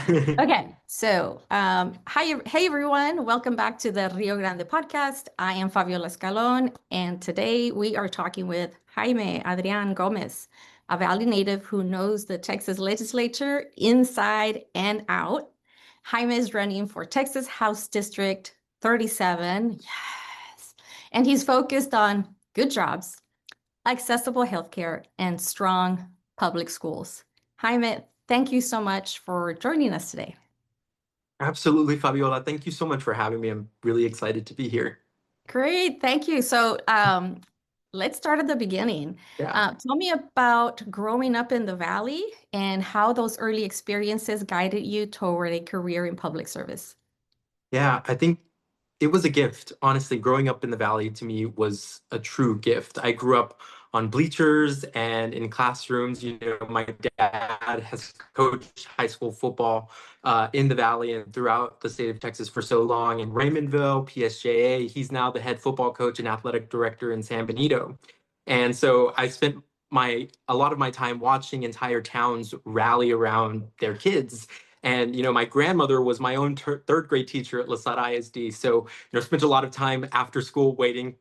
Okay, so hey everyone, welcome back to the Rio Grande podcast. I am Fabiola Escalon, and today we are talking with Jaime Adrián Gomez, a Valley native who knows the Texas legislature inside and out. Jaime is running for Texas House District 37. Yes. And he's focused on good jobs, accessible healthcare, and strong public schools. Jaime, thank you so much for joining us today. Absolutely, Fabiola. Thank you so much for having me. I'm really excited to be here. Great, thank you. Let's start at the beginning. Yeah. Tell me about growing up in the Valley and how those early experiences guided you toward a career in public service. Yeah, I think it was a gift. Honestly, growing up in the Valley to me was a true gift. I grew up on bleachers and in classrooms. My dad has coached high school football in the Valley and throughout the state of Texas for so long. In Raymondville, PSJA, he's now the head football coach and athletic director in San Benito. And so I spent a lot of my time watching entire towns rally around their kids. And my grandmother was my own third grade teacher at Lasada ISD. So spent a lot of time after school waiting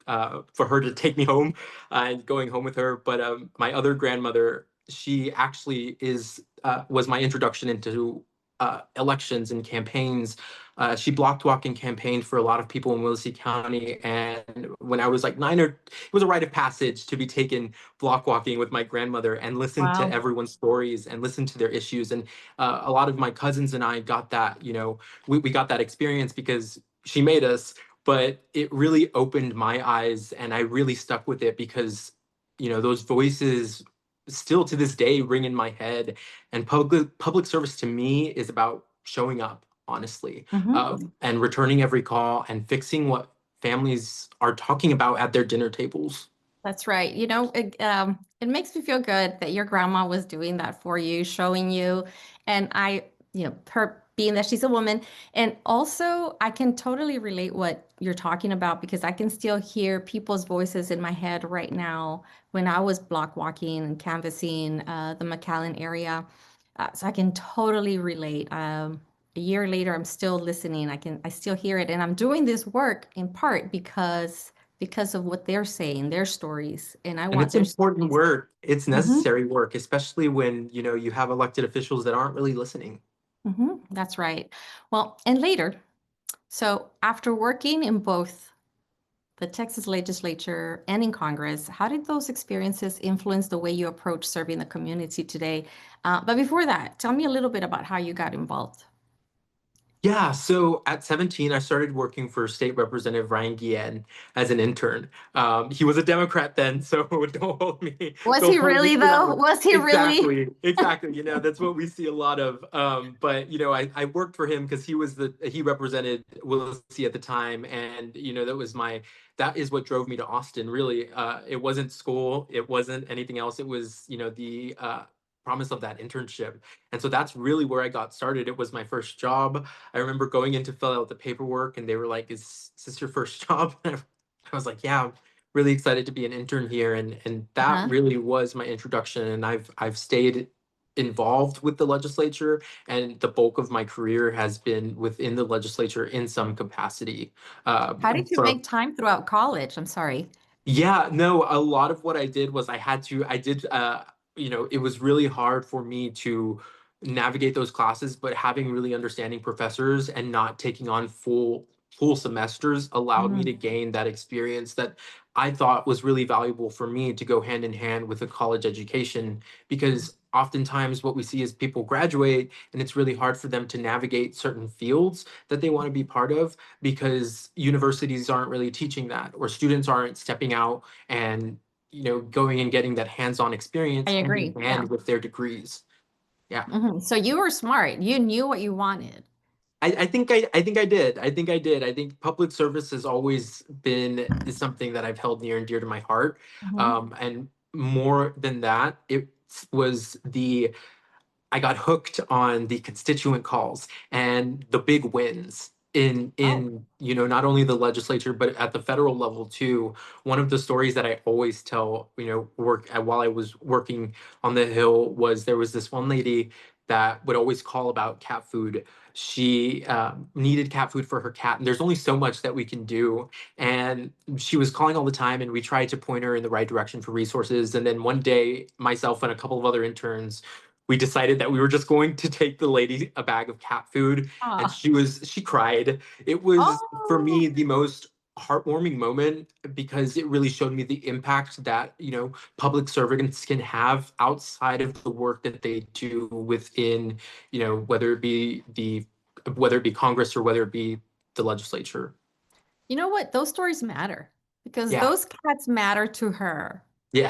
for her to take me home and going home with her. But my other grandmother, she actually was my introduction into elections and campaigns. She blocked walk and campaigned for a lot of people in Willacy County. And when I was like it was a rite of passage to be taken block walking with my grandmother and listen to Wow. everyone's stories and listen to their issues. And a lot of my cousins and I got that, we got that experience because she made us, but it really opened my eyes and I really stuck with it because, those voices still to this day ring in my head. And public service to me is about showing up, honestly, Mhm. and returning every call and fixing what families are talking about at their dinner tables. That's right. It makes me feel good that your grandma was doing that for you, showing you. And her being that she's a woman. And also, I can totally relate what you're talking about because I can still hear people's voices in my head right now when I was block walking and canvassing the McAllen area. So I can totally relate. A year later, I'm still listening. I still hear it. And I'm doing this work in part because of what they're saying, their stories, and I And want it's their important stories. work. It's Hmm. necessary work, especially when, you have elected officials that aren't really listening. That's right. Well, and later, so after working in both the Texas legislature and in Congress, how did those experiences influence the way you approach serving the community today? But before that, tell me a little bit about how you got involved. Yeah, so at 17, I started working for State Representative Ryan Guillen as an intern. He was a Democrat then, so Was don't he hold me really for that though? one. Was he really? Exactly, exactly. That's what we see a lot of. But I worked for him because he represented Willacy at the time, and that is what drove me to Austin. Really, it wasn't school, it wasn't anything else. It was the promise of that internship, and so that's really where I got started. It was my first job. I remember going in to fill out the paperwork and they were like, is this your first job? I was like, yeah, I'm really excited to be an intern here. And that Uh-huh. really was my introduction. And I've stayed involved with the legislature and the bulk of my career has been within the legislature in some capacity. Uh, How did you from make time throughout college? I'm sorry. Yeah, no, a lot of what I did was I did, it was really hard for me to navigate those classes, but having really understanding professors and not taking on full semesters allowed me to Mm. gain that experience that I thought was really valuable for me to go hand in hand with a college education. Because oftentimes what we see is people graduate and it's really hard for them to navigate certain fields that they want to be part of because universities aren't really teaching that or students aren't stepping out and going and getting that hands-on I experience hand in agree. Yeah. hand with their degrees. Yeah. So you were smart. You knew what you wanted. I think I did. I think public service has always been is something that I've held near and dear to my heart. Hmm. And more than that, it was I got hooked on the constituent calls and the big wins in Oh, not only the legislature but at the federal level too. One of the stories that I always tell, while I was working on the Hill was there was this one lady that would always call about cat food. She needed cat food for her cat, and there's only so much that we can do. And she was calling all the time, and we tried to point her in the right direction for resources. And then one day, myself and a couple of other interns, we decided that we were just going to take the lady a bag of cat food, and Ah. she cried. It was, for Oh, me, the most heartwarming moment because it really showed me the impact that, public servants can have outside of the work that they do within, whether it be Congress or whether it be the legislature. you know what? Those stories matter because Yeah. those cats matter to her.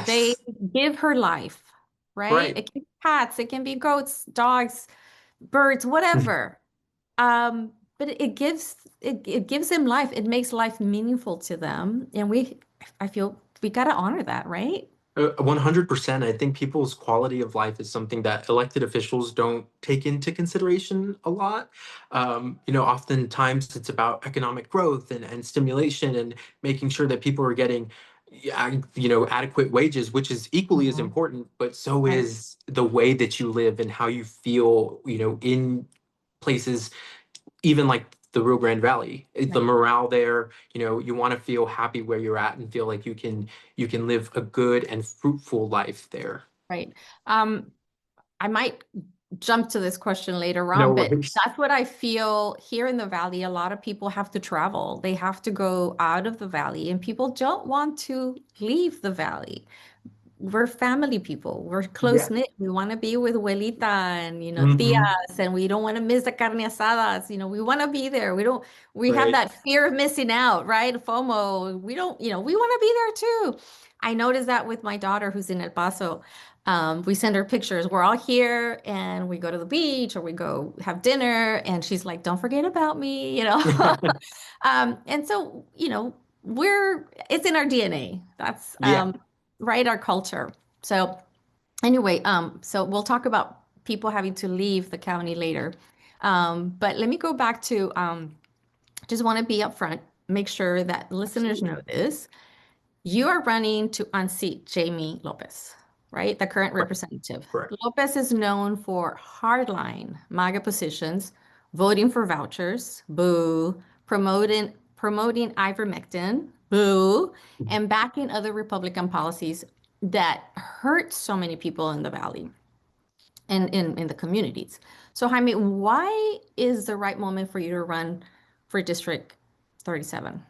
They Yes. give her life, right? Right. It can be cats, it can be goats, dogs, birds, whatever. But it gives them life. It makes life meaningful to them, and I feel we gotta honor that, right? 100%. I think people's quality of life is something that elected officials don't take into consideration a lot. Oftentimes it's about economic growth and stimulation and making sure that people are getting, yeah, adequate wages, which is equally as Mhm. important, but so Right, is the way that you live and how you feel, in places even like the Rio Grande Valley. The right, morale there, you want to feel happy where you're at and feel like you can live a good and fruitful life there. right. Um, I might jump to this question later No on, but worries. that's what I feel here in the valley. A lot of people have to travel. They have to go out of the valley, and people don't want to leave the valley. We're family people. We're close Yeah. knit. We want to be with abuelita and Hmm. tias, and we don't want to miss the carne asadas. We want to be there. We have Right. that fear of missing out, right? FOMO. We don't, we want to be there too. I noticed that with my daughter who's in El Paso. We send her pictures. We're all here and we go to the beach or we go have dinner, and she's like, "Don't forget about me." And so, it's in our DNA. That's Yeah. right, our culture. So anyway, so we'll talk about people having to leave the county later. But let me go back to just want to be upfront, make sure that listeners know Absolutely. this. You are running to unseat Jamie Lopez, right? The current Right. representative. Correct. Lopez is known for hardline MAGA positions, voting for vouchers, boo, promoting ivermectin, boo, and backing other Republican policies that hurt so many people in the valley and in the communities. So Jaime, why is the right moment for you to run for District 37?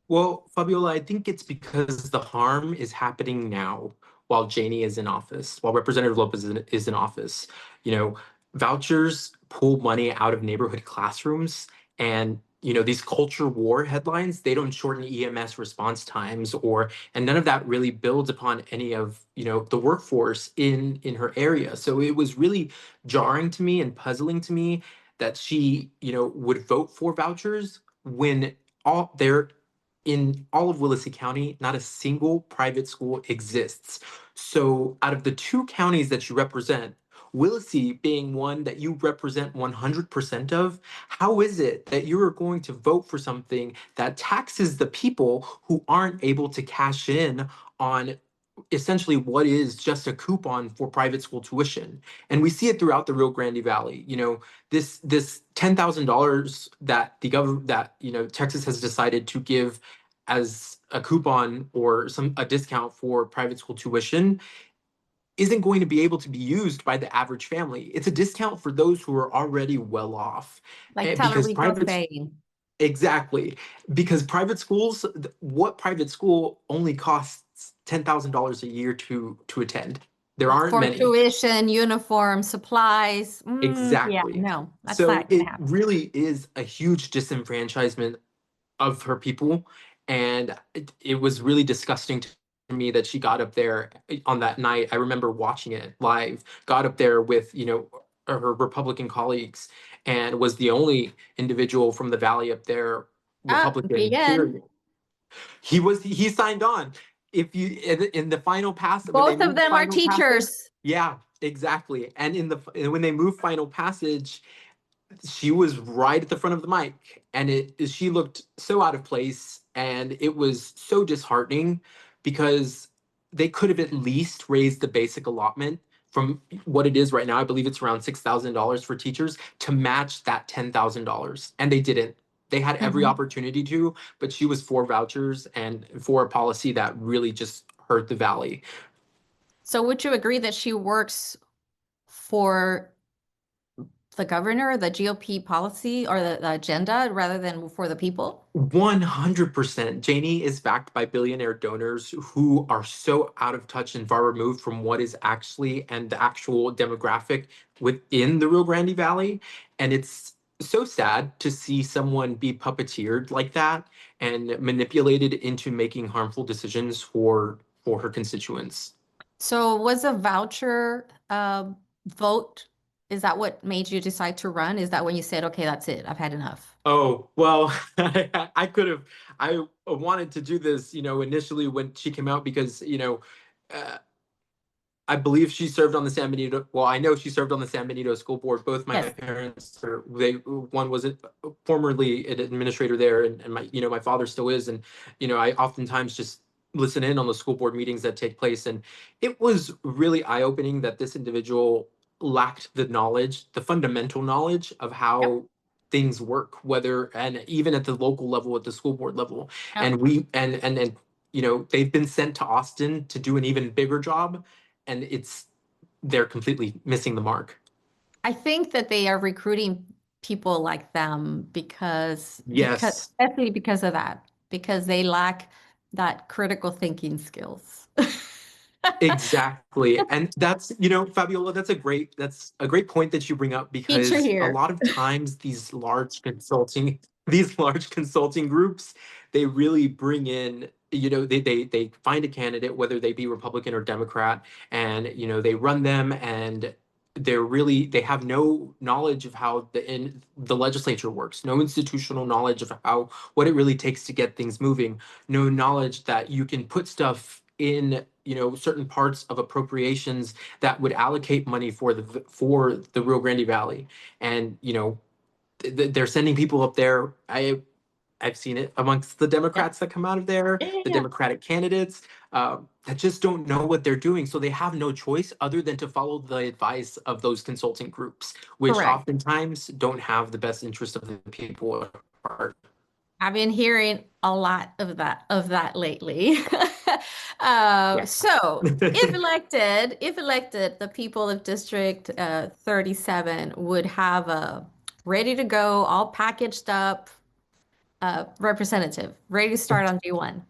Well, Fabiola, I think it's because the harm is happening now while Janey is in office, while Representative Lopez is in office. You know, vouchers pull money out of neighborhood classrooms, and these culture war headlines, they don't shorten EMS response times, and none of that really builds upon any of the workforce in her area. So it was really jarring to me and puzzling to me that she would vote for vouchers when all there in all of Willacy County, not a single private school exists. So, out of the two counties that you represent, Willacy being one that you represent 100% of, how is it that you are going to vote for something that taxes the people who aren't able to cash in on essentially what is just a coupon for private school tuition? And we see it throughout the Rio Grande Valley. This $10,000 that the government that Texas has decided to give as a coupon or a discount for private school tuition isn't going to be able to be used by the average family. It's a discount for those who are already well off. Like Because Talarico saying. exactly, because private schools, what private school only costs $10,000 a year to attend? There aren't For many. tuition, uniform, supplies. Yeah, Exactly. no, that's So not going to it happen. really is a huge disenfranchisement of her people. And it was really disgusting to me that she got up there on that night. I remember watching it live, got up there with, her Republican colleagues, and was the only individual from the Valley up there, Republican, Begin. period. He signed on. If you in the final pass when they Both of moved them are final passage, teachers. yeah, exactly. And when they moved final passage, she was right at the front of the mic, and she looked so out of place, and it was so disheartening because they could have at least raised the basic allotment from what it is right now. I believe it's around $6,000 for teachers to match that $10,000. And they didn't. They had every Mhm. opportunity to, but she was for vouchers and for a policy that really just hurt the valley. So would you agree that she works for the governor, the GOP policy, or the agenda rather than for the people? 100%. Janie is backed by billionaire donors who are so out of touch and far removed from what is actually and the actual demographic within the Rio Grande Valley. And it's so sad to see someone be puppeteered like that and manipulated into making harmful decisions for her constituents. So was a voucher vote, is that what made you decide to run? Is that when you said, okay, that's it, I've had enough? Oh, well, I could have, I wanted to do this, initially when she came out because, uh, I believe she served on the San Benito. Well, I know she served on the San Benito school board. Both my Yes. parents, one was formerly an administrator there, and my father still is. And, I oftentimes just listen in on the school board meetings that take place. And it was really eye-opening that this individual lacked the knowledge, the fundamental knowledge of Yep. how things work, and even at the local level, at the school board level. Yep. And they've been sent to Austin to do an even bigger job, and they're completely missing the mark. I think that they are recruiting people like them because Yes, especially because of that, because they lack that critical thinking skills. exactly. And that's, Fabiola, that's a great point that you bring up, Feature because a here. lot of times these large consulting groups, they really bring in, they find a candidate, whether they be Republican or Democrat, and they run them, and they have no knowledge of how the legislature works, no institutional knowledge of what it really takes to get things moving, no knowledge that you can put stuff in, certain parts of appropriations that would allocate money for the Rio Grande Valley. And they're sending people up there. I've seen it amongst the Yeah. Democrats that come out of there, Yeah, yeah, the yeah. Democratic candidates, that just don't know what they're doing. So they have no choice other than to follow the advice of those consulting groups, which Correct. oftentimes don't have the best interest of the people at heart. I've been hearing a lot of that lately. Yeah. So if elected, the people of District 37 would have a ready to go, all packaged up representative, ready to start on day 1.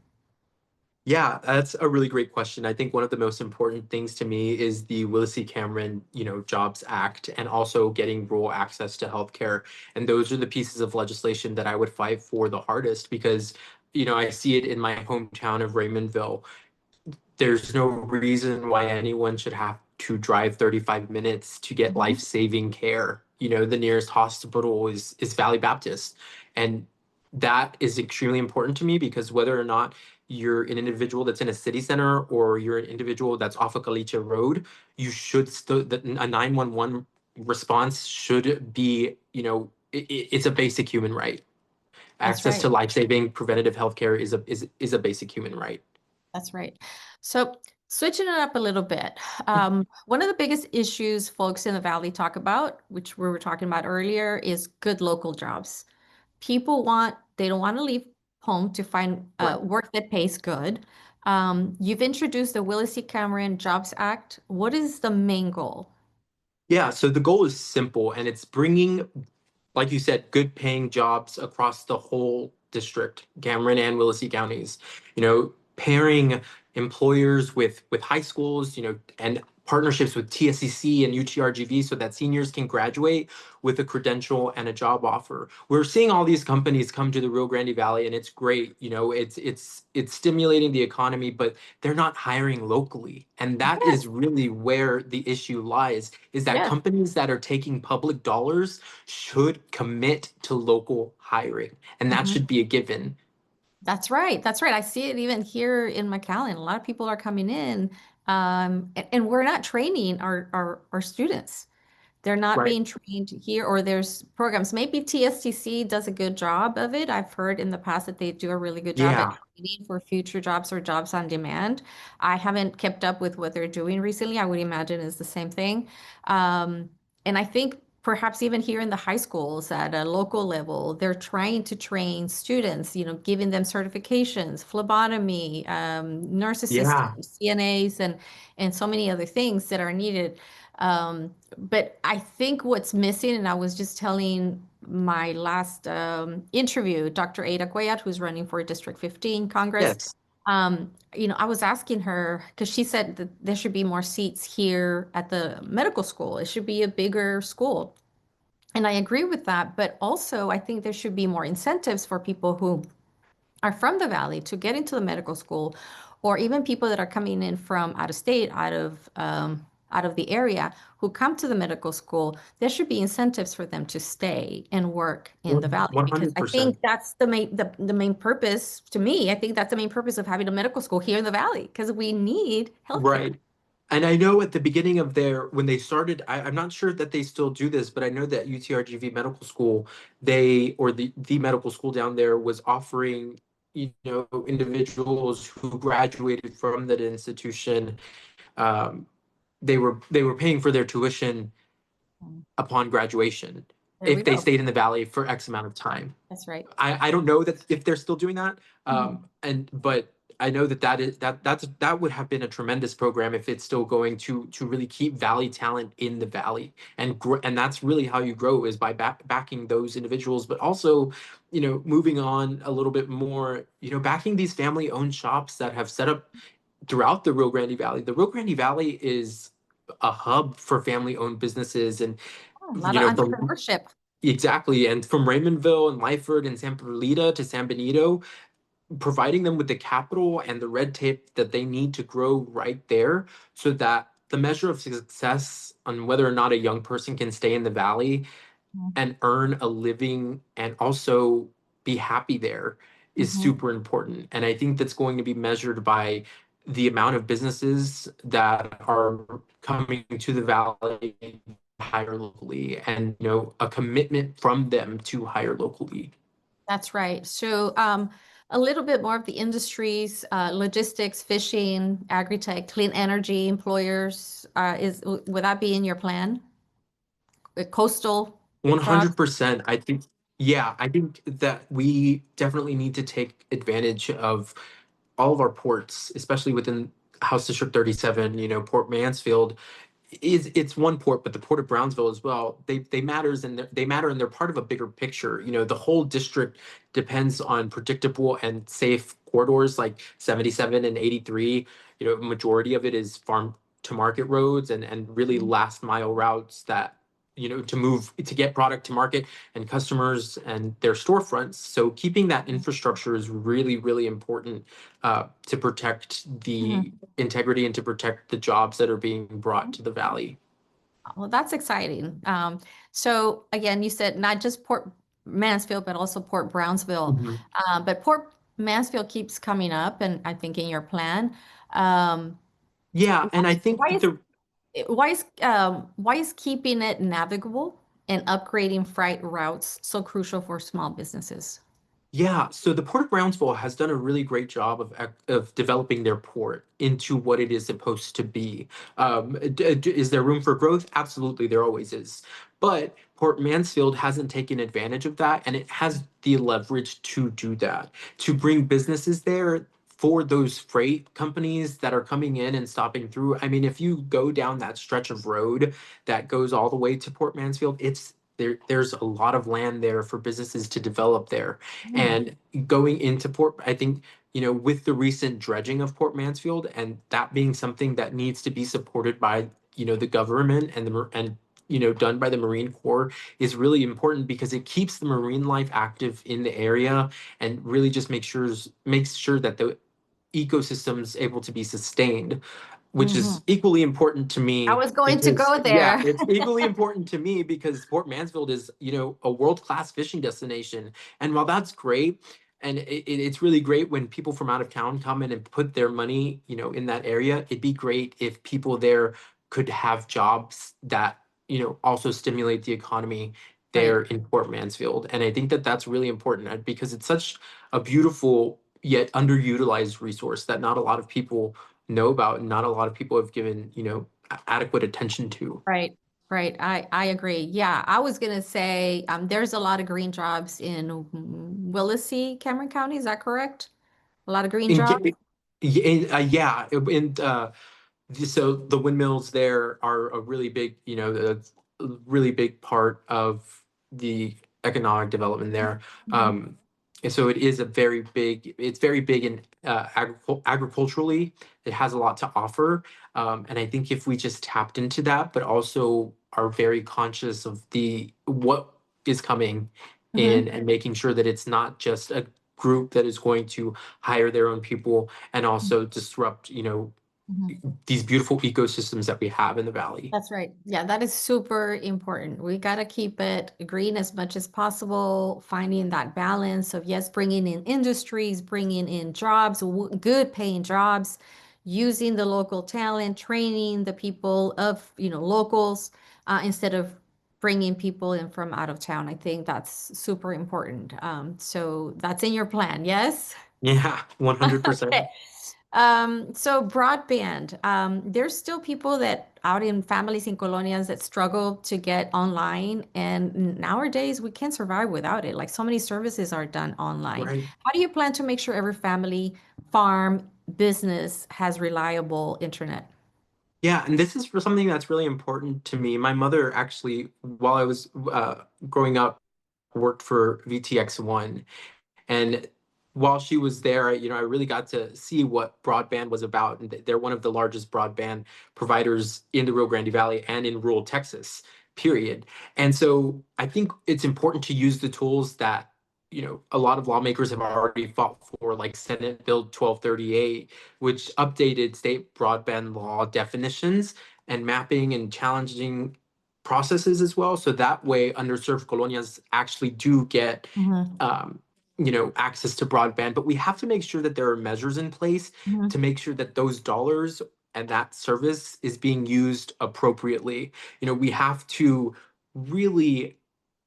Yeah, that's a really great question. I think one of the most important things to me is the Willis C. Cameron, Jobs Act, and also getting rural access to healthcare. And those are the pieces of legislation that I would fight for the hardest, because, I see it in my hometown of Raymondville. There's no reason why anyone should have to drive 35 minutes to get Mhm. life-saving care. The nearest hospital is Valley Baptist. And that is extremely important to me, because whether or not you're an individual that's in a city center or you're an individual that's off a Caliche Road, you should still, a 911 response should be, it's a basic human right. That's Access to right. life-saving preventative healthcare is a basic human right. That's right. So, switching it up a little bit, one of the biggest issues folks in the Valley talk about, which we were talking about earlier, is good local jobs. They don't want to leave home to find Right. work that pays good. You've introduced the Willis C. Cameron Jobs Act. What is the main goal? Yeah, so the goal is simple, and it's bringing, like you said, good paying jobs across the whole district, Cameron and Willacy counties. Pairing employers with high schools, and partnerships with TSCC and UTRGV so that seniors can graduate with a credential and a job offer. We're seeing all these companies come to the Rio Grande Valley, and it's great. It's stimulating the economy, but they're not hiring locally. And that Yes, is really where the issue lies, is that yes. companies that are taking public dollars should commit to local hiring. And that Mhm. should be a given. That's right. That's right. I see it even here in McAllen. A lot of people are coming in, and we're not training our students. They're not Right. being trained here, or there's programs. Maybe TSTC does a good job of it. I've heard in the past that they do a really good job at Yeah. training for future jobs or jobs on demand. I haven't kept up with what they're doing recently. I would imagine is the same thing. Um, and I think perhaps even here in the high schools at a local level, they're trying to train students, giving them certifications, phlebotomy, nurse Yeah. assistants, CNAs, and so many other things that are needed. But I think what's missing, and I was just telling my last interview, Dr. Ada Cuellar, who's running for District 15 Congress, Yes. I was asking her because she said that there should be more seats here at the medical school. It should be a bigger school. And I agree with that. But also, I think there should be more incentives for people who are from the valley to get into the medical school, or even people that are coming in from out of state, out of the area who come to the medical school. There should be incentives for them to stay and work in the valley because I 100%. think that's the main purpose to me. I think that's the main purpose of having a medical school here in the valley because we need healthcare. Right. And I know at the beginning of when they started, I'm not sure that they still do this, but I know that UTRGV Medical School, or the medical school down there was offering, individuals who graduated from that institution, um, they were paying for their tuition upon graduation There we if they go. stayed in the valley for X amount of time. That's right. I don't know that if they're still doing that. Mhm. But I know that would have been a tremendous program if it's still going to really keep Valley talent in the Valley and that's really how you grow is by backing those individuals, but also, moving on a little bit more, backing these family owned shops that have set up throughout the Rio Grande Valley. The Rio Grande Valley is a hub for family owned businesses and, A lot of from entrepreneurship. exactly. And from Raymondville and Lyford and San Perlita to San Benito, providing them with the capital and the red tape that they need to grow right there so that the measure of success on whether or not a young person can stay in the valley and earn a living and also be happy there is Mhm. super important. And I think that's going to be measured by the amount of businesses that are coming to the valley hire locally and a commitment from them to hire locally. That's right. So, a little bit more of the industries, logistics, fishing, agri-tech, clean energy, employers, would that be in your plan? Coastal jobs? 100%. I think that we definitely need to take advantage of all of our ports, especially within House District 37, Port Mansfield it's one port, but the port of Brownsville as well. They matters and they matter and they're part of a bigger picture. The whole district depends on predictable and safe corridors like 77 and 83. Majority of it is farm to market roads and really last mile routes that to get product to market and customers and their storefronts. So keeping that infrastructure is really, really important to protect the Mhm. integrity and to protect the jobs that are being brought to the valley. Well, that's exciting. So again, you said not just Port Mansfield, but also Port Brownsville. Mhm. But Port Mansfield keeps coming up, and I think in your plan. Um, Yeah, and I think why that is why is keeping it navigable and upgrading freight routes so crucial for small businesses? yeah, so the Port of Brownsville has done a really great job of developing their port into what it is supposed to be. Is there room for growth? Absolutely, there always is. But Port Mansfield hasn't taken advantage of that, and it has the leverage to do that, to bring businesses there for those freight companies that are coming in and stopping through. I mean, if you go down that stretch of road that goes all the way to Port Mansfield, there's a lot of land there for businesses to develop there. Mm, And going into Port, I think, with the recent dredging of Port Mansfield and that being something that needs to be supported by, the government and done by the Marine Corps is really important because it keeps the marine life active in the area and really just makes sure that the ecosystem's able to be sustained, which mhm. is equally important to I me was going to because go yeah, there. it's equally important to me because Port Mansfield is, a world-class fishing destination. And while that's great, and it's really great when people from out of town come in and put their money, in that area, it'd be great if people there could have jobs that also stimulate the economy Right. there in Port Mansfield. And I think that that's really important because it's such a beautiful yet underutilized resource that not a lot of people know about and not a lot of people have given, adequate attention to. Right. Right. I agree. Yeah, I was gonna say there's a lot of green jobs in Willacy, Cameron County. Is that correct? A lot of green And, jobs. yeah, and so the windmills there are a really big, a really big part of the economic development there. Mhm. Um, and so it's very big in agriculturally. It has a lot to offer. And I think if we just tapped into that, but also are very conscious of what is coming Mhm. in and making sure that it's not just a group that is going to hire their own people and also disrupt, Mhm. these beautiful ecosystems that we have in the valley. That's right. Yeah, that is super important. We got to keep it green as much as possible, finding that balance of, yes, bringing in industries, bringing in jobs, good paying jobs, using the local talent, training the people of, locals, instead of bringing people in from out of town. I think that's super important. So that's in your plan, yes? Yeah, Okay. 100%. So broadband, there's still people that out in families in colonias that struggle to get online, and nowadays we can't survive without it. Like so many services are done online. Right. How do you plan to make sure every family, farm, business has reliable internet? Yeah, and this is for something that's really important to me. My mother actually, while I was growing up, worked for VTX1. And while she was there, I really got to see what broadband was about. And they're one of the largest broadband providers in the Rio Grande Valley and in rural Texas, period. And so I think it's important to use the tools that, a lot of lawmakers have already fought for, like Senate Bill 1238, which updated state broadband law definitions and mapping and challenging processes as well. So that way, underserved colonias actually do get Hmm. um, access to broadband, but we have to make sure that there are measures in place Hmm. to make sure that those dollars and that service is being used appropriately. We have to really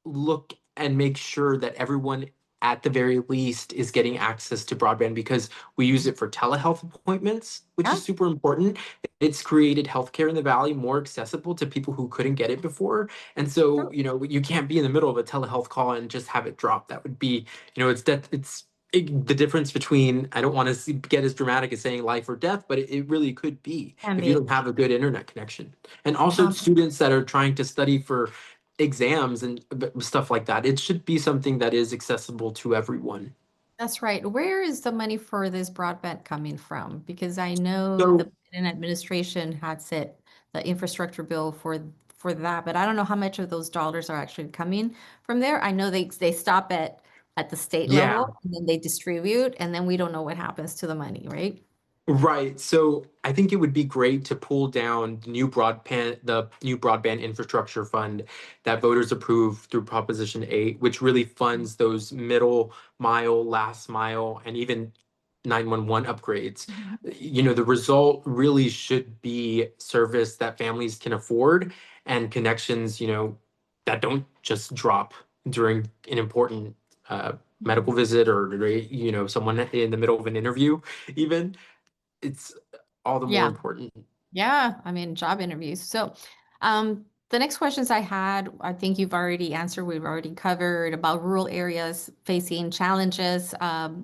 look and make sure that everyone at the very least is getting access to broadband because we use it for telehealth appointments, which Yeah. is super important. It's created healthcare in the valley more accessible to people who couldn't get it before. And so, you can't be in the middle of a telehealth call and just have it drop. That would be, the difference between, I don't want to get as dramatic as saying life or death, but it really could be Can if you be. don't have a good internet connection. And also Um, students that are trying to study for exams and stuff like that. It should be something that is accessible to everyone. That's right. Where is the money for this broadband coming from? Because I know the So Biden administration had set the infrastructure bill for that, but I don't know how much of those dollars are actually coming from there. I know they stop at the state yeah, level and then they distribute, and then we don't know what happens to the money, right? right. So I think it would be great to pull down the new broadband infrastructure fund that voters approved through Proposition 8, which really funds those middle mile, last mile, and even 911 upgrades. Mhm. The result really should be service that families can afford and connections, that don't just drop during an important medical Mhm. visit or, someone in the middle of an interview, even. It's all the more Yeah. important. Yeah, I mean, job interviews. So, the next questions I had, I think you've already answered. We've already covered about rural areas facing challenges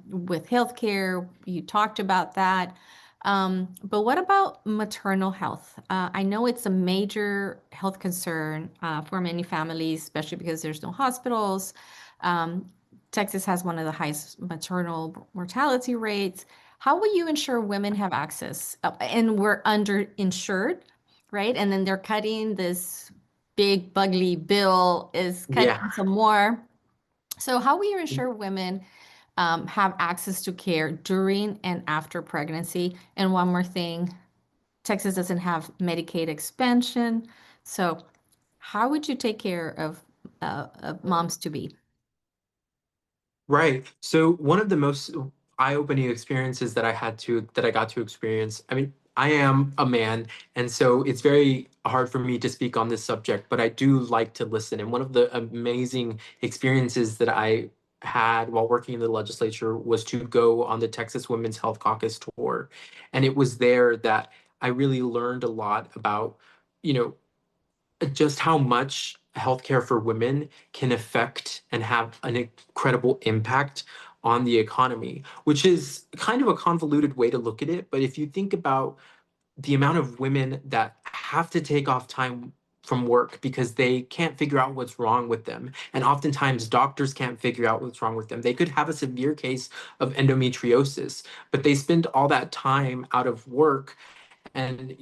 with healthcare. You talked about that. But what about maternal health? I know it's a major health concern for many families, especially because there's no hospitals. Um, Texas has one of the highest maternal mortality rates. How will you ensure women have access? And we're underinsured, right? And then they're cutting this big bugly bill is Yeah. cutting some more. So how will you ensure women have access to care during and after pregnancy? And one more thing, Texas doesn't have Medicaid expansion. So how would you take care of moms to be? Right. So one of the most eye-opening experiences that I got to experience, I mean, I am a man, and so it's very hard for me to speak on this subject, but I do like to listen. And one of the amazing experiences that I had while working in the legislature was to go on the Texas Women's Health Caucus tour. And it was there that I really learned a lot about, you know, just how much healthcare for women can affect and have an incredible impact on the economy, which is kind of a convoluted way to look at it. But if you think about the amount of women that have to take off time from work because they can't figure out what's wrong with them. And oftentimes doctors can't figure out what's wrong with them. They could have a severe case of endometriosis, but they spend all that time out of work and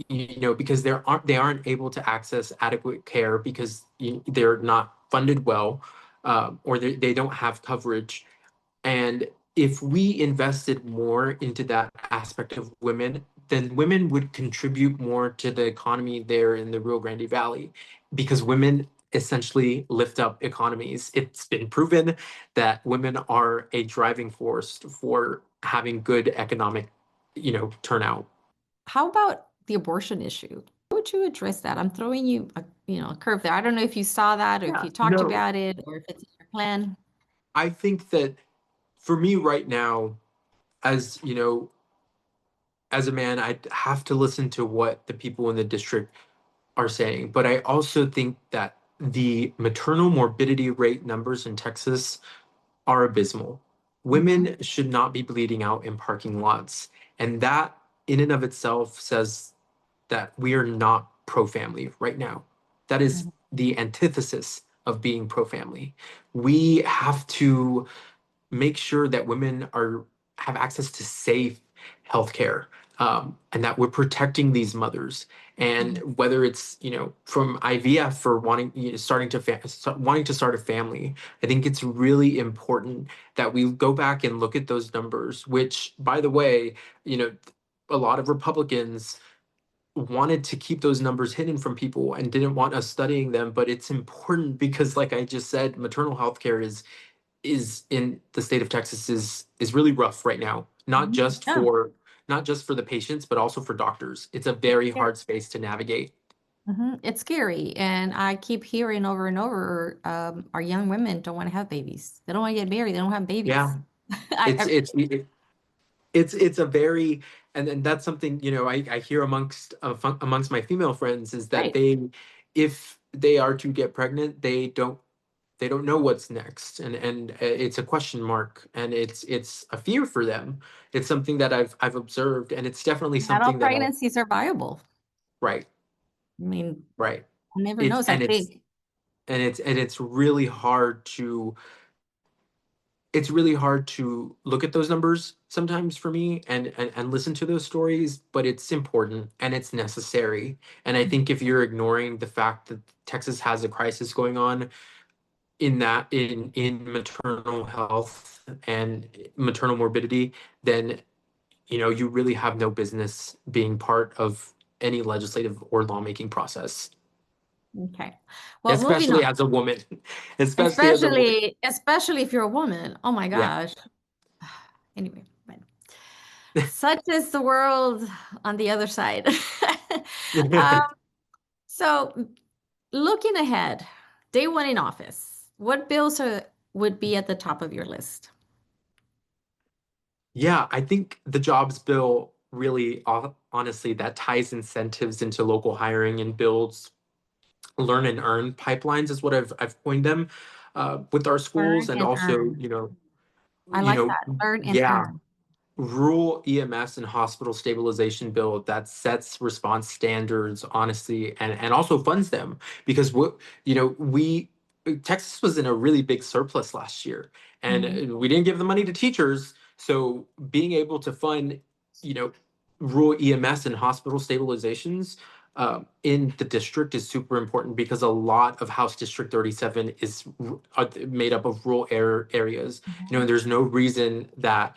because they aren't able to access adequate care because they're not funded well, or they don't have coverage. And if we invested more into that aspect of women, then women would contribute more to the economy there in the Rio Grande Valley, because women essentially lift up economies. It's been proven that women are a driving force for having good economic, turnout. How about the abortion issue? How would you address that? I'm throwing you a curve there. I don't know if you saw that or if Yeah, you talked no, about it or if it's in your plan. I think that for me right now, as as a man, I have to listen to what the people in the district are saying. But I also think that the maternal morbidity rate numbers in Texas are abysmal. Hmm. Women should not be bleeding out in parking lots. And that, in and of itself, says that we are not pro family right now. That is Hmm. the antithesis of being pro family. We have to make sure that women are have access to safe healthcare, and that we're protecting these mothers. And Hmm. whether it's from IVF for wanting wanting to start a family, I think it's really important that we go back and look at those numbers. Which, by the way, you know, a lot of Republicans wanted to keep those numbers hidden from people and didn't want us studying them, but it's important because, like I just said, maternal health care is in the state of Texas is really rough right now. Not Hmm. just Yeah, for not just for the patients, but also for doctors. It's a it's very scary. hard space to navigate. It's scary. And I keep hearing over and over, our young women don't want to have babies. They don't want to get married. They don't have babies. Yeah, it's it's it, it's a very and that's something I hear amongst my female friends is that Right. if they are to get pregnant, they don't know what's next, and it's a question mark, and it's a fear for them. It's something that I've observed, and it's definitely Not all something that I pregnancies are viable. right. I mean, Right. who never It's knows, I and it's think. and it's and it's really hard to look at those numbers sometimes for me and listen to those stories, but it's important and it's necessary. And I think if you're ignoring the fact that Texas has a crisis going on in maternal health and maternal morbidity, then you really have no business being part of any legislative or lawmaking process. Okay. Well, moving Especially on. as a woman. Especially as a woman. Especially if you're a woman. Oh my Yeah. gosh. Anyway, but such is the world on the other side. Um, so looking ahead, day one in office, what bills would be at the top of your list? Yeah, I think the jobs bill really, honestly, that ties incentives into local hiring and builds learn and earn pipelines is what I've coined them, with our schools, Learn and and also, earn. I like that. Learn and yeah, earn. rural EMS and hospital stabilization bill that sets response standards, honestly, and also funds them, because what we Texas was in a really big surplus last year, and Mhm. we didn't give the money to teachers. So being able to fund, you know, rural EMS and hospital stabilizations in the district is super important, because a lot of House District 37 is made up of rural areas. Mhm. There's no reason that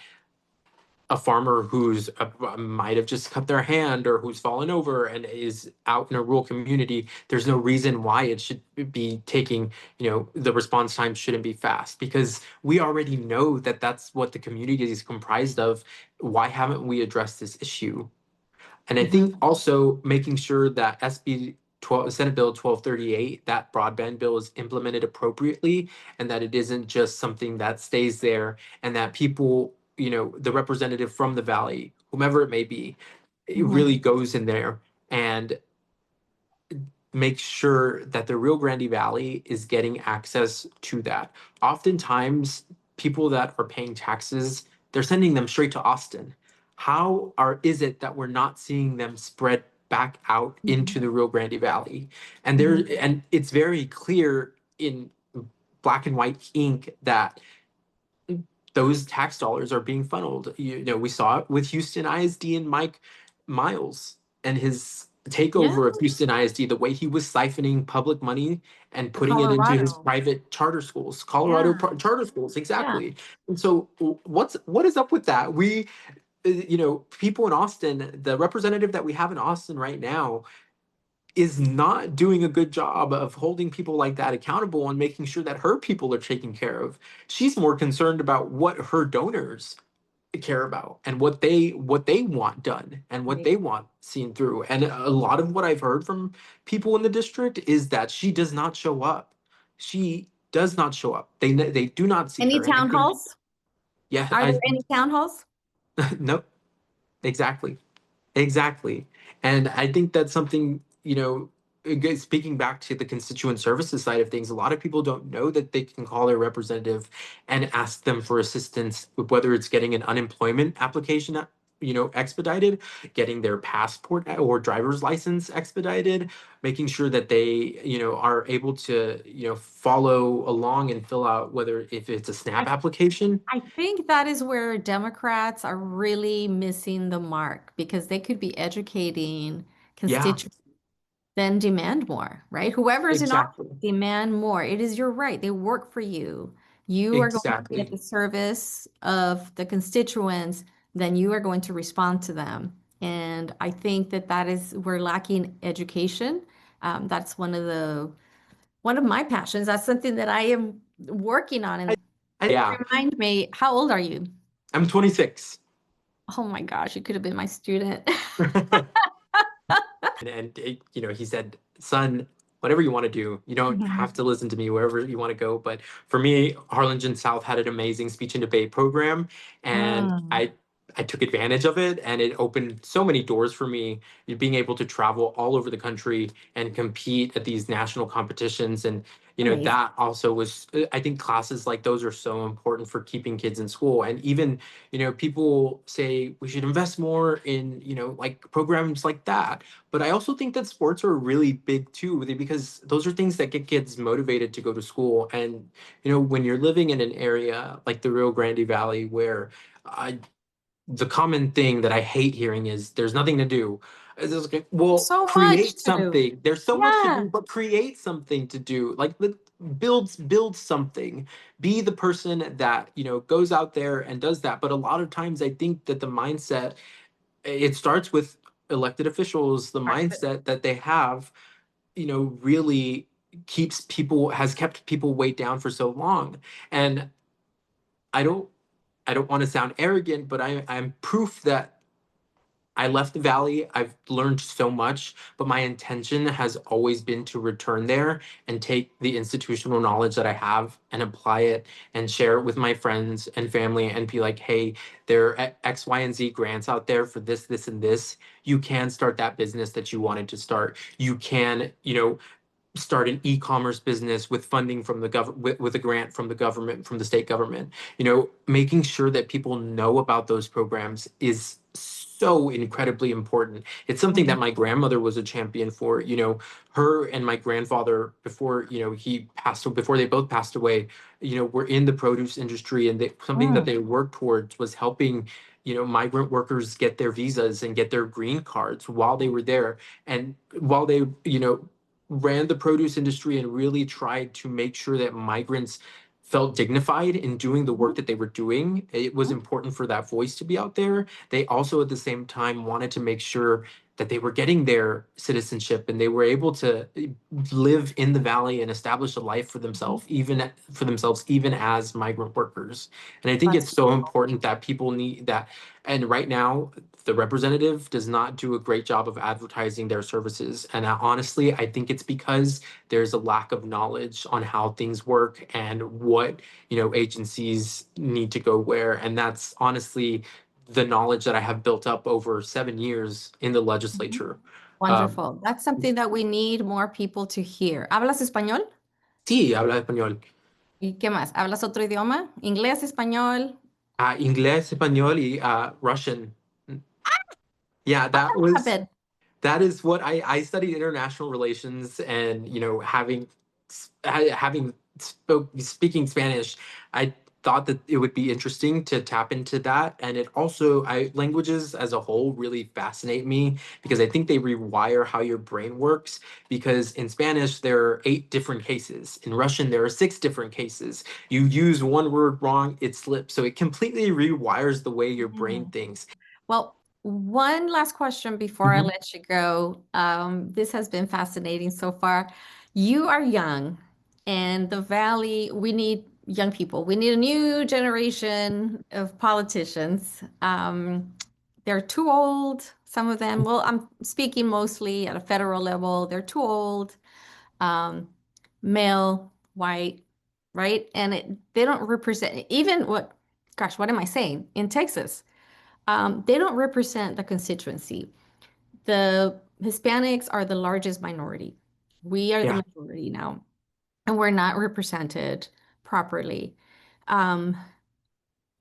a farmer who's might have just cut their hand or who's fallen over and is out in a rural community, there's no reason why it should be taking, the response time shouldn't be fast, because we already know that that's what the community is comprised of. Why haven't we addressed this issue? And I think Mhm. also making sure that SB 12, Senate Bill 1238, that broadband bill is implemented appropriately and that it isn't just something that stays there and that people, the representative from the Valley, whomever it may be, it Mhm. really goes in there and make sure that the Rio Grande Valley is getting access to that. Oftentimes, people that are paying taxes, they're sending them straight to Austin. How is it that we're not seeing them spread back out into Mhm. the Rio Grande Valley? Mhm. And it's very clear in black and white ink that those tax dollars are being funneled. We saw it with Houston ISD and Mike Miles and his Yeah, takeover of Houston ISD, the way he was siphoning public money and to putting it into his Colorado. private charter schools, Yeah, charter schools, yeah. exactly. And so, what is up with that? People in Austin, the representative that we have in Austin right now is not doing a good job of holding people like that accountable and making sure that her people are taken care of. She's more concerned about what her donors care about and what they want done and what Right. they want seen through. And a lot of what I've heard from people in the district is that she does not show up. She does not show up. They do not see Any her. And I town think, halls? yeah, Are there I any town halls? no, exactly. Exactly. And I think that's something, again, speaking back to the constituent services side of things, a lot of people don't know that they can call their representative and ask them for assistance, with whether it's getting an unemployment application, expedited, getting their passport or driver's license expedited, making sure that they, are able to, follow along and fill out whether if it's a SNAP I, application. I think that is where Democrats are really missing the mark because they could be educating Yeah, constituents, then demand more, right? Whoever's in office, exactly. demand more. It is your right. They work for you. You are going to be at Exactly. the service of the constituents, then you are going to respond to them. And I think that that is, we're lacking education. That's one of my passions. That's something that I am working on. And Yeah, remind me, how old are you? I'm 26. Oh my gosh, you could have been my student. And he said, son, whatever you want to do, you don't have Mhm. to listen to me wherever you want to go. But for me, Harlingen South had an amazing speech and debate program, and Mm, I took advantage of it, and it opened so many doors for me, being able to travel all over the country and compete at these national competitions. And amazing. that also was, I think classes like those are so important for keeping kids in school. And even, people say we should invest more in, like programs like that, but I also think that sports are really big too, because those are things that get kids motivated to go to school. And, when you're living in an area like the Rio Grande Valley where the common thing that I hate hearing is there's nothing to do. It's just like, well, So much create to do. something. There's so much to Yeah. do, but create something to do. Like build something. Be the person that, goes out there and does that. But a lot of times I think that the mindset, it starts with elected officials, the Parts of it. mindset that they have, really has kept people weighed down for so long. And I don't I don't want to sound arrogant, but I'm proof that I left the valley. I've learned so much, but my intention has always been to return there and take the institutional knowledge that I have and apply it and share it with my friends and family and be like, hey, there are X, Y, and Z grants out there for this, this, and this. You can start that business that you wanted to start. You can, start an e-commerce business with funding from the government, with a grant from the government, from the state government. Making sure that people know about those programs is so incredibly important. It's something Mhm. that my grandmother was a champion for. Her and my grandfather, before before they both passed away, were in the produce industry, and something that Mm. they worked towards was helping migrant workers get their visas and get their green cards while they were there, and while they ran the produce industry and really tried to make sure that migrants felt dignified in doing the work that they were doing. It was important for that voice to be out there. They also, at the same time, wanted to make sure that they were getting their citizenship and they were able to live in the valley and establish a life for Mhm. themselves, even as migrant workers. And I think That's it's so beautiful. important that people need that. And right now, the representative does not do a great job of advertising their services. And honestly, I think it's because there's a lack of knowledge on how things work and what, agencies need to go where. And that's honestly the knowledge that I have built up over 7 years in the Mhm. legislature. Um, Wonderful. That's something that we need more people to hear. ¿Hablas español? sí, habla español. ¿Y qué más? ¿Hablas otro idioma? ¿Inglés, español? Inglés, español, y Russian. Yeah, How that happen? that is what I studied international relations, and having speaking Spanish, I thought that it would be interesting to tap into that. And it also, I languages as a whole really fascinate me because I think they rewire how your brain works. Because in Spanish there are 8 different cases, in Russian there are 6 different cases. You use one word wrong, it slips, so it completely rewires the way your brain Mm. thinks. Well, one last question before I Mhm. let you go. This has been fascinating so far. You are young, and the Valley, we need young people. We need a new generation of politicians. They're too old, some of them. Well, I'm speaking mostly at a federal level. They're too old, um, male, white, right? And they don't represent even what am I saying? In Texas. They don't represent the constituency. The Hispanics are the largest minority. We are the Yeah. majority now, and we're not represented properly. Um,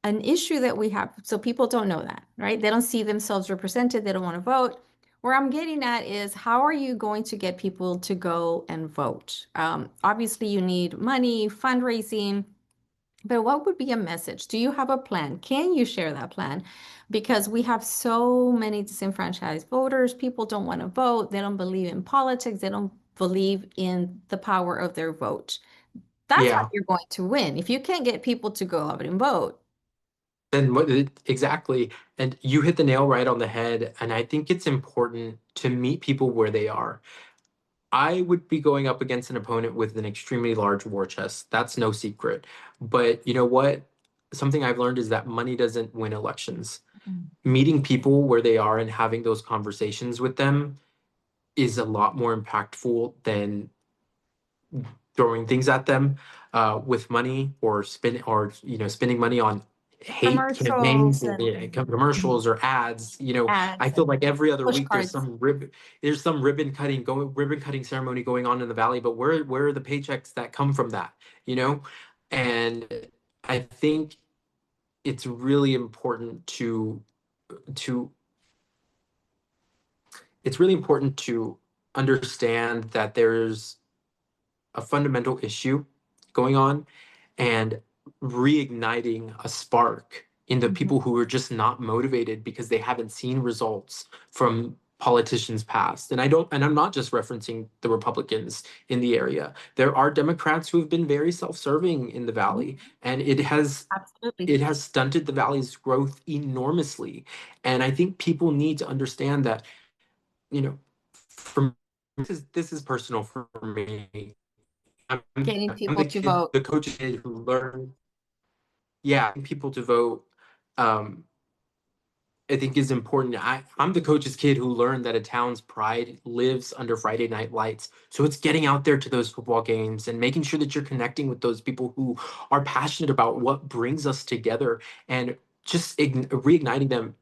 an issue that we have, so people don't know that, right? They don't see themselves represented. They don't want to vote. Where I'm getting at is how are you going to get people to go and vote? Obviously, you need money, fundraising. But what would be a message? Do you have a plan? Can you share that plan? Because we have so many disenfranchised voters. People don't want to vote. They don't believe in politics. They don't believe in the power of their vote. That's how Yeah. you're going to win. If you can't get people to go out and vote. And exactly. And you hit the nail right on the head. And I think it's important to meet people where they are. I would be going up against an opponent with an extremely large war chest. That's no secret. But you know what? Something I've learned is that money doesn't win elections. Mm. Meeting people where they are and having those conversations with them is a lot more impactful than throwing things at them with money, or spending money on hate campaigns Commercials and and commercials or ads. I ads feel like and every other week postcards. there's some ribbon cutting ceremony going on in the valley, but where are the paychecks that come from that? you know and I think it's really important to understand that there's a fundamental issue going on, and reigniting a spark in the Mhm. people who are just not motivated because they haven't seen results from politicians past. And I'm not just referencing the Republicans in the area. There are Democrats who have been very self-serving in the Mhm. valley, and Absolutely. it has stunted the valley's growth enormously. And I think people need to understand that, you know, for this is personal for me. Getting I'm people to vote. the coach kid who learned, yeah, people to vote. Um, I think is important. I'm the coach's kid who learned that a town's pride lives under Friday night lights. So it's getting out there to those football games and making sure that you're connecting with those people who are passionate about what brings us together, and just reigniting them.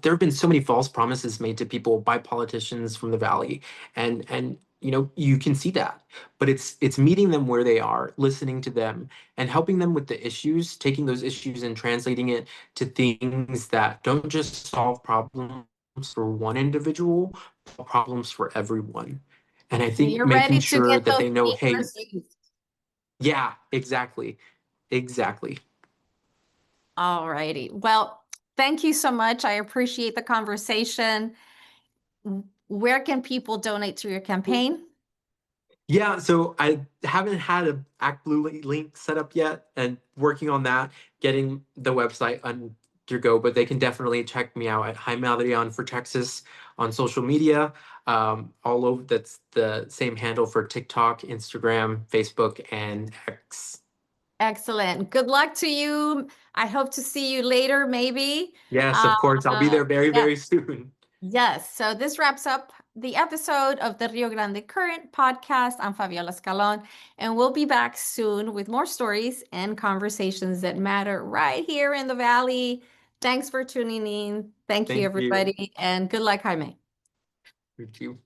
There have been so many false promises made to people by politicians from the valley, and you can see that. But it's meeting them where they are, listening to them, and helping them with the issues, taking those issues and translating it to things that don't just solve problems for one individual, but problems for everyone. And I So think you're making ready to sure get that those they know, hey, papers used. yeah, exactly. Exactly. All righty. Well, thank you so much. I appreciate the conversation. Where can people donate to your campaign? Yeah, so I haven't had a Act Blue link set up yet, and working on that, getting the website your go, but they can definitely check me out at Jaime Adrián for Texas on social media. All over, that's the same handle for TikTok, Instagram, Facebook, and X. Excellent. Good luck to you. I hope to see you later, maybe. Yes, Uh, of course. I'll be there very, yes, very soon. yes. So this wraps up the episode of the Rio Grande Current podcast. I'm Fabiola Scalon, and we'll be back soon with more stories and conversations that matter right here in the Valley. Thanks for tuning in. Thank you, Thank you. everybody, and good luck, Jaime. Thank you.